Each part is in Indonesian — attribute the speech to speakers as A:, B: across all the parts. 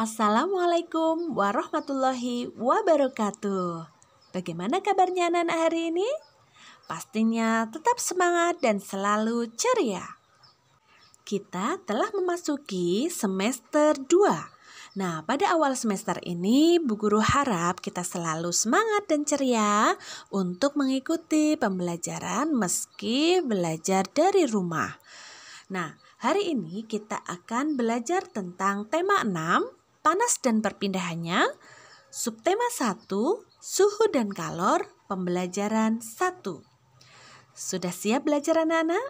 A: Assalamualaikum warahmatullahi wabarakatuh. Bagaimana kabarnya anak-anak hari ini? Pastinya tetap semangat dan selalu ceria. Kita telah memasuki semester 2. Nah, pada awal semester ini, Bu Guru harap kita selalu semangat dan ceria untuk mengikuti pembelajaran meski belajar dari rumah. Nah, hari ini kita akan belajar tentang tema 6, panas dan perpindahannya, subtema 1, suhu dan kalor, pembelajaran 1. Sudah siap belajar anak-anak?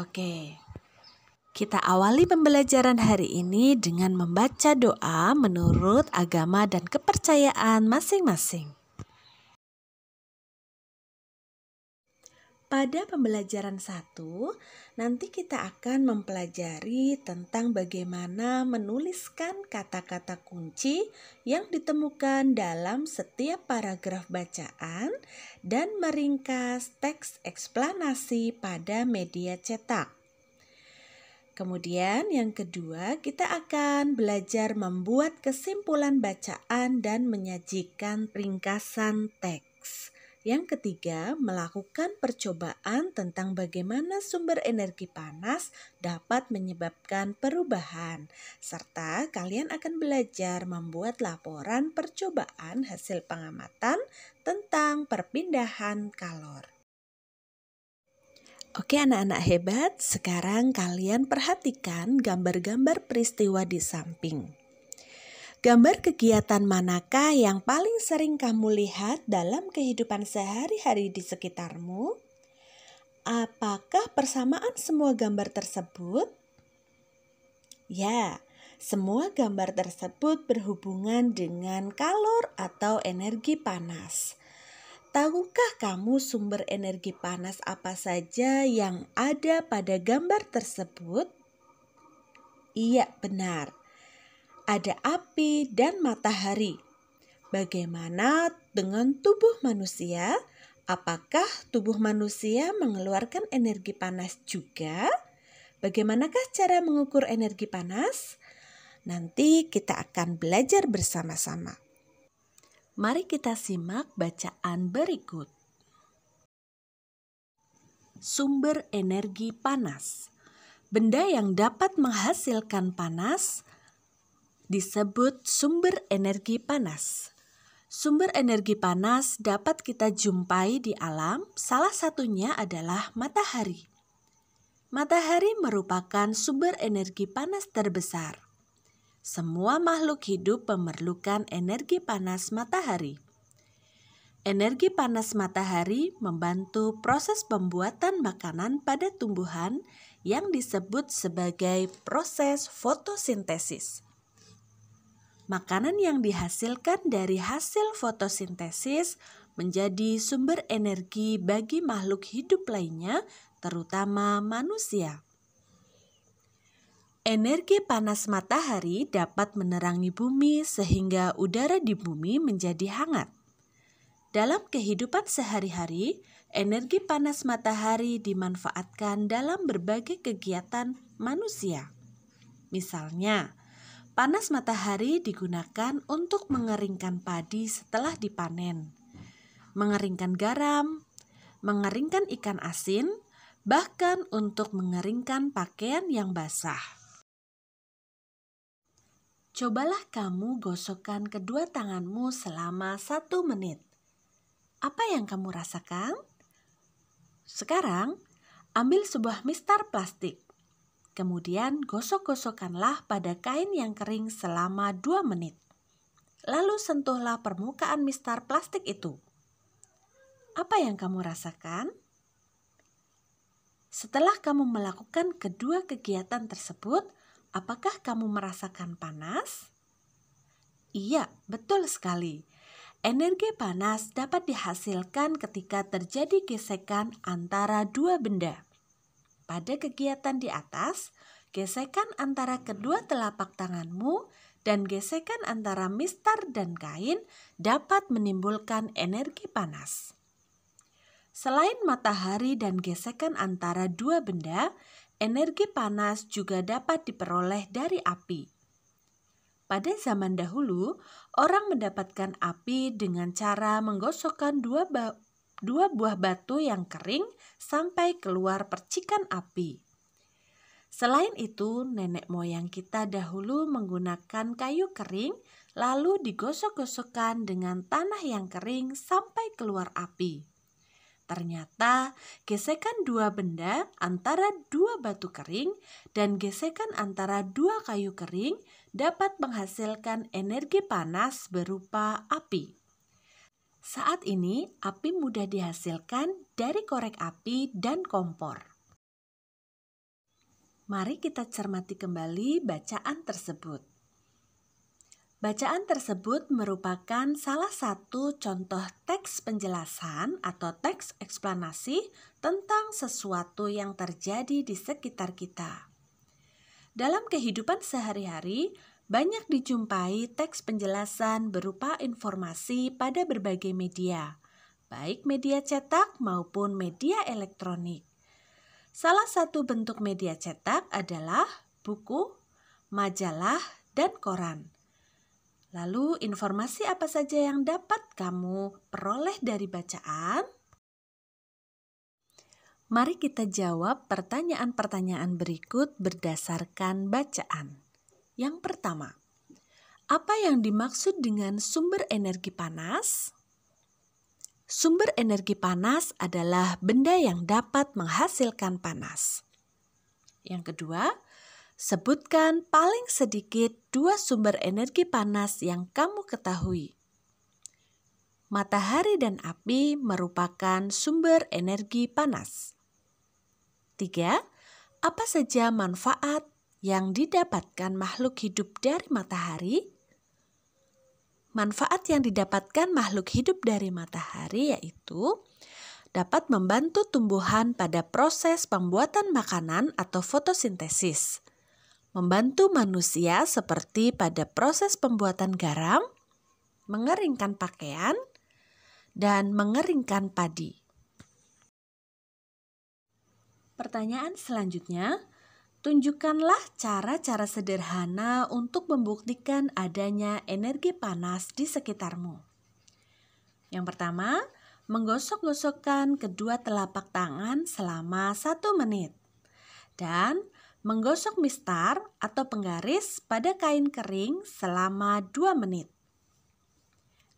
A: Oke. Kita awali pembelajaran hari ini dengan membaca doa menurut agama dan kepercayaan masing-masing. Pada pembelajaran 1, nanti kita akan mempelajari tentang bagaimana menuliskan kata-kata kunci yang ditemukan dalam setiap paragraf bacaan dan meringkas teks eksplanasi pada media cetak. Kemudian yang kedua, kita akan belajar membuat kesimpulan bacaan dan menyajikan ringkasan teks. Yang ketiga, melakukan percobaan tentang bagaimana sumber energi panas dapat menyebabkan perubahan. Serta kalian akan belajar membuat laporan percobaan hasil pengamatan tentang perpindahan kalor. Oke anak-anak hebat, sekarang kalian perhatikan gambar-gambar peristiwa di samping. Gambar kegiatan manakah yang paling sering kamu lihat dalam kehidupan sehari-hari di sekitarmu? Apakah persamaan semua gambar tersebut? Ya, semua gambar tersebut berhubungan dengan kalor atau energi panas. Tahukah kamu sumber energi panas apa saja yang ada pada gambar tersebut? Iya, benar. Ada api dan matahari. Bagaimana dengan tubuh manusia? Apakah tubuh manusia mengeluarkan energi panas juga? Bagaimanakah cara mengukur energi panas? Nanti kita akan belajar bersama-sama. Mari kita simak bacaan berikut. Sumber energi panas. Benda yang dapat menghasilkan panas disebut sumber energi panas. Sumber energi panas dapat kita jumpai di alam, salah satunya adalah matahari. Matahari merupakan sumber energi panas terbesar. Semua makhluk hidup memerlukan energi panas matahari. Energi panas matahari membantu proses pembuatan makanan pada tumbuhan yang disebut sebagai proses fotosintesis. Makanan yang dihasilkan dari hasil fotosintesis menjadi sumber energi bagi makhluk hidup lainnya, terutama manusia. Energi panas matahari dapat menerangi bumi sehingga udara di bumi menjadi hangat. Dalam kehidupan sehari-hari, energi panas matahari dimanfaatkan dalam berbagai kegiatan manusia. Misalnya, panas matahari digunakan untuk mengeringkan padi setelah dipanen, mengeringkan garam, mengeringkan ikan asin, bahkan untuk mengeringkan pakaian yang basah. Cobalah kamu gosokkan kedua tanganmu selama 1 menit. Apa yang kamu rasakan? Sekarang, ambil sebuah mistar plastik. Kemudian gosok-gosokkanlah pada kain yang kering selama 2 menit. Lalu sentuhlah permukaan mistar plastik itu. Apa yang kamu rasakan? Setelah kamu melakukan kedua kegiatan tersebut, apakah kamu merasakan panas? Iya, betul sekali. Energi panas dapat dihasilkan ketika terjadi gesekan antara dua benda. Pada kegiatan di atas, gesekan antara kedua telapak tanganmu dan gesekan antara mistar dan kain dapat menimbulkan energi panas. Selain matahari dan gesekan antara dua benda, energi panas juga dapat diperoleh dari api. Pada zaman dahulu, orang mendapatkan api dengan cara menggosokkan dua buah batu yang kering sampai keluar percikan api. Selain itu, nenek moyang kita dahulu menggunakan kayu kering lalu digosok-gosokkan dengan tanah yang kering sampai keluar api. Ternyata gesekan dua benda antara dua batu kering dan gesekan antara dua kayu kering dapat menghasilkan energi panas berupa api. Saat ini, api mudah dihasilkan dari korek api dan kompor. Mari kita cermati kembali bacaan tersebut. Bacaan tersebut merupakan salah satu contoh teks penjelasan atau teks eksplanasi tentang sesuatu yang terjadi di sekitar kita. Dalam kehidupan sehari-hari, banyak dijumpai teks penjelasan berupa informasi pada berbagai media, baik media cetak maupun media elektronik. Salah satu bentuk media cetak adalah buku, majalah, dan koran. Lalu, informasi apa saja yang dapat kamu peroleh dari bacaan? Mari kita jawab pertanyaan-pertanyaan berikut berdasarkan bacaan. Yang pertama, apa yang dimaksud dengan sumber energi panas? Sumber energi panas adalah benda yang dapat menghasilkan panas. Yang kedua, sebutkan paling sedikit 2 sumber energi panas yang kamu ketahui. Matahari dan api merupakan sumber energi panas. 3. Apa saja manfaat yang didapatkan makhluk hidup dari matahari? Manfaat yang didapatkan makhluk hidup dari matahari yaitu dapat membantu tumbuhan pada proses pembuatan makanan atau fotosintesis, membantu manusia seperti pada proses pembuatan garam, mengeringkan pakaian, dan mengeringkan padi. Pertanyaan selanjutnya, tunjukkanlah cara-cara sederhana untuk membuktikan adanya energi panas di sekitarmu. Yang pertama, menggosok-gosokkan kedua telapak tangan selama 1 menit. Dan menggosok mistar atau penggaris pada kain kering selama 2 menit.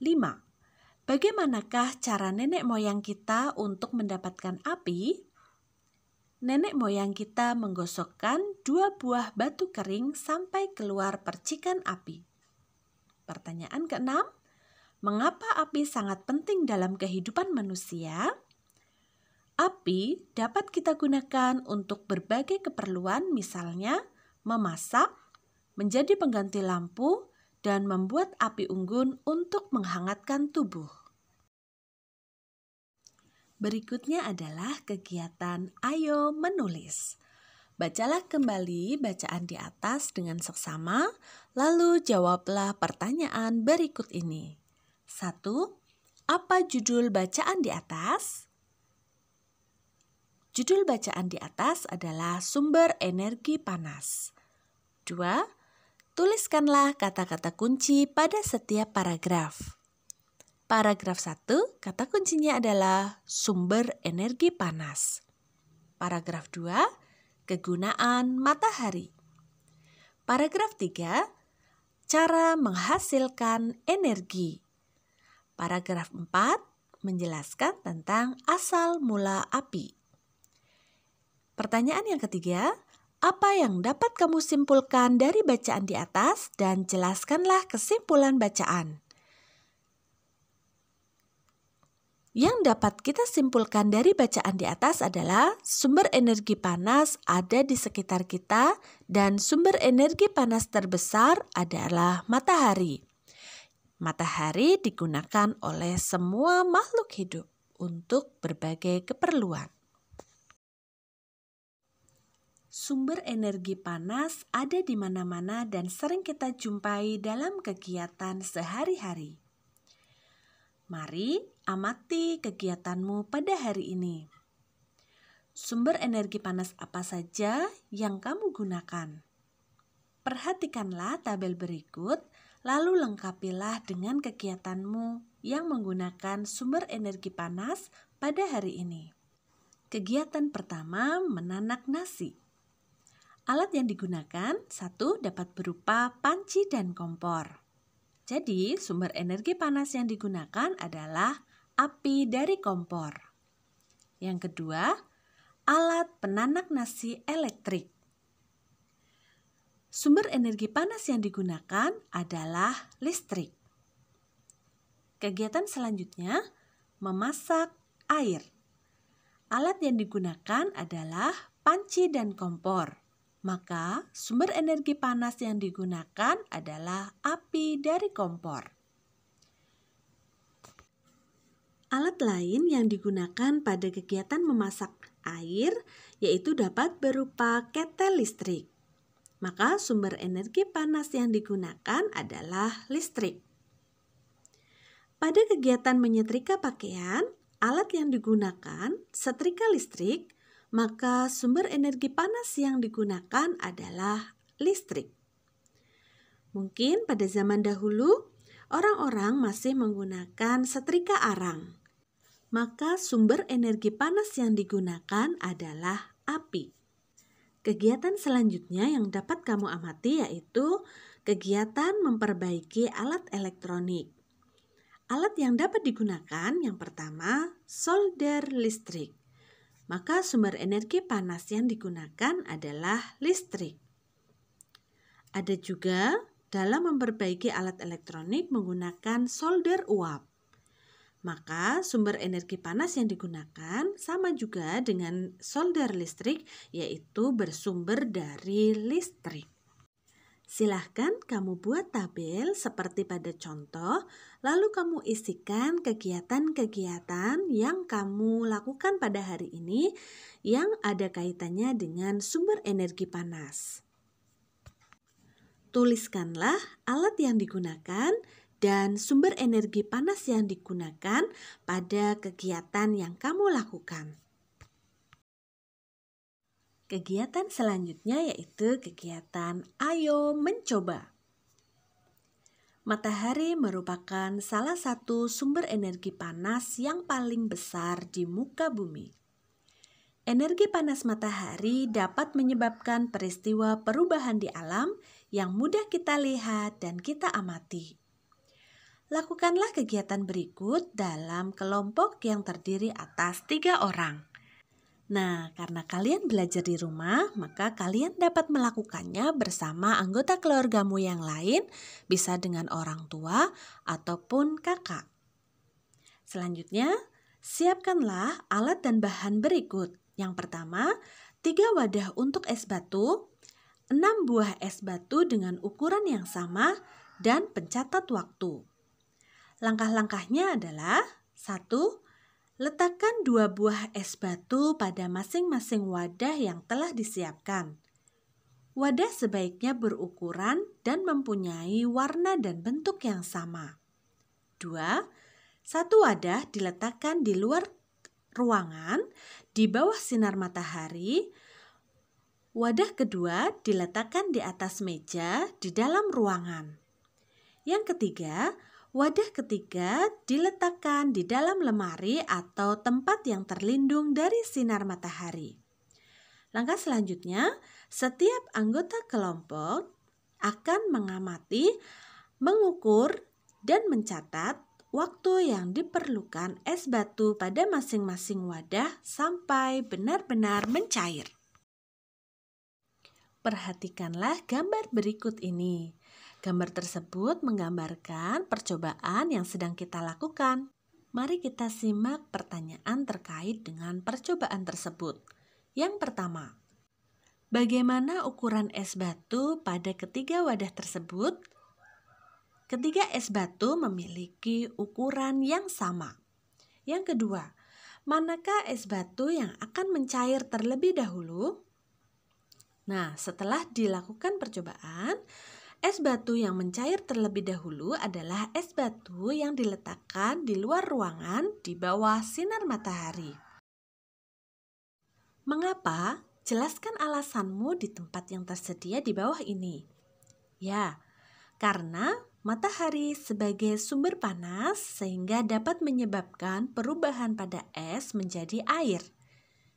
A: 5. Bagaimanakah cara nenek moyang kita untuk mendapatkan api? Nenek moyang kita menggosokkan 2 buah batu kering sampai keluar percikan api. Pertanyaan ke-6, mengapa api sangat penting dalam kehidupan manusia? Api dapat kita gunakan untuk berbagai keperluan, misalnya memasak, menjadi pengganti lampu, dan membuat api unggun untuk menghangatkan tubuh. Berikutnya adalah kegiatan Ayo Menulis. Bacalah kembali bacaan di atas dengan seksama, lalu jawablah pertanyaan berikut ini. 1. Apa judul bacaan di atas? Judul bacaan di atas adalah Sumber Energi Panas. 2. Tuliskanlah kata-kata kunci pada setiap paragraf. Paragraf 1, kata kuncinya adalah sumber energi panas. Paragraf 2, kegunaan matahari. Paragraf 3, cara menghasilkan energi. Paragraf 4, menjelaskan tentang asal mula api. Pertanyaan yang ketiga, apa yang dapat kamu simpulkan dari bacaan di atas dan jelaskanlah kesimpulan bacaan. Yang dapat kita simpulkan dari bacaan di atas adalah sumber energi panas ada di sekitar kita dan sumber energi panas terbesar adalah matahari. Matahari digunakan oleh semua makhluk hidup untuk berbagai keperluan. Sumber energi panas ada di mana-mana dan sering kita jumpai dalam kegiatan sehari-hari. Mari amati kegiatanmu pada hari ini. Sumber energi panas apa saja yang kamu gunakan? Perhatikanlah tabel berikut, lalu lengkapilah dengan kegiatanmu yang menggunakan sumber energi panas pada hari ini. Kegiatan pertama, menanak nasi. Alat yang digunakan, satu, dapat berupa panci dan kompor. Jadi, sumber energi panas yang digunakan adalah api dari kompor. Yang kedua, alat penanak nasi elektrik. Sumber energi panas yang digunakan adalah listrik. Kegiatan selanjutnya, memasak air. Alat yang digunakan adalah panci dan kompor. Maka, sumber energi panas yang digunakan adalah api dari kompor. Alat lain yang digunakan pada kegiatan memasak air yaitu dapat berupa ketel listrik. Maka, sumber energi panas yang digunakan adalah listrik. Pada kegiatan menyetrika pakaian, alat yang digunakan setrika listrik, maka sumber energi panas yang digunakan adalah listrik. Mungkin pada zaman dahulu, orang-orang masih menggunakan setrika arang. Maka sumber energi panas yang digunakan adalah api. Kegiatan selanjutnya yang dapat kamu amati yaitu kegiatan memperbaiki alat elektronik. Alat yang dapat digunakan yang pertama, solder listrik. Maka sumber energi panas yang digunakan adalah listrik. Ada juga dalam memperbaiki alat elektronik menggunakan solder uap. Maka sumber energi panas yang digunakan sama juga dengan solder listrik, yaitu bersumber dari listrik. Silahkan kamu buat tabel seperti pada contoh, lalu kamu isikan kegiatan-kegiatan yang kamu lakukan pada hari ini yang ada kaitannya dengan sumber energi panas. Tuliskanlah alat yang digunakan dan sumber energi panas yang digunakan pada kegiatan yang kamu lakukan. Kegiatan selanjutnya yaitu kegiatan Ayo Mencoba. Matahari merupakan salah satu sumber energi panas yang paling besar di muka bumi. Energi panas matahari dapat menyebabkan peristiwa perubahan di alam yang mudah kita lihat dan kita amati. Lakukanlah kegiatan berikut dalam kelompok yang terdiri atas 3 orang. Nah, karena kalian belajar di rumah, maka kalian dapat melakukannya bersama anggota keluargamu yang lain, bisa dengan orang tua ataupun kakak. Selanjutnya, siapkanlah alat dan bahan berikut. Yang pertama, 3 wadah untuk es batu, 6 buah es batu dengan ukuran yang sama, dan pencatat waktu. Langkah-langkahnya adalah 1. Letakkan 2 buah es batu pada masing-masing wadah yang telah disiapkan. Wadah sebaiknya berukuran dan mempunyai warna dan bentuk yang sama. 2. Satu wadah diletakkan di luar ruangan di bawah sinar matahari. Wadah kedua diletakkan di atas meja di dalam ruangan. Yang ketiga, wadah ketiga diletakkan di dalam lemari atau tempat yang terlindung dari sinar matahari. Langkah selanjutnya, setiap anggota kelompok akan mengamati, mengukur, dan mencatat waktu yang diperlukan es batu pada masing-masing wadah sampai benar-benar mencair. Perhatikanlah gambar berikut ini. Gambar tersebut menggambarkan percobaan yang sedang kita lakukan. Mari kita simak pertanyaan terkait dengan percobaan tersebut. Yang pertama, bagaimana ukuran es batu pada ketiga wadah tersebut? Ketiga es batu memiliki ukuran yang sama. Yang kedua, manakah es batu yang akan mencair terlebih dahulu? Nah, setelah dilakukan percobaan, es batu yang mencair terlebih dahulu adalah es batu yang diletakkan di luar ruangan di bawah sinar matahari. Mengapa? Jelaskan alasanmu di tempat yang tersedia di bawah ini. Ya, karena matahari sebagai sumber panas sehingga dapat menyebabkan perubahan pada es menjadi air.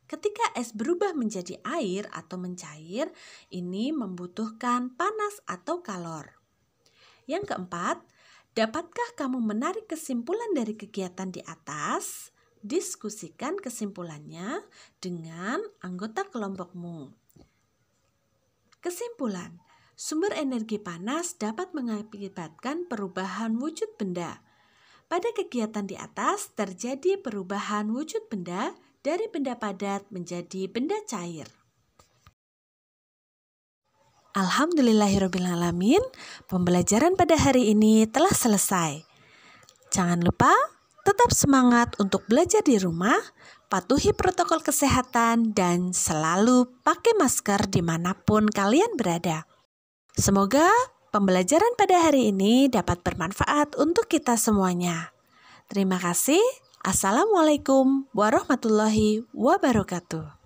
A: Ketika es berubah menjadi air atau mencair, ini membutuhkan panas atau kalor. Yang keempat, dapatkah kamu menarik kesimpulan dari kegiatan di atas? Diskusikan kesimpulannya dengan anggota kelompokmu. Kesimpulan, sumber energi panas dapat mengakibatkan perubahan wujud benda. Pada kegiatan di atas terjadi perubahan wujud benda dari benda padat menjadi benda cair. Alhamdulillahirrabbilalamin, pembelajaran pada hari ini telah selesai. Jangan lupa tetap semangat untuk belajar di rumah, patuhi protokol kesehatan, dan selalu pakai masker dimanapun kalian berada. Semoga pembelajaran pada hari ini dapat bermanfaat untuk kita semuanya. Terima kasih. Assalamualaikum warahmatullahi wabarakatuh.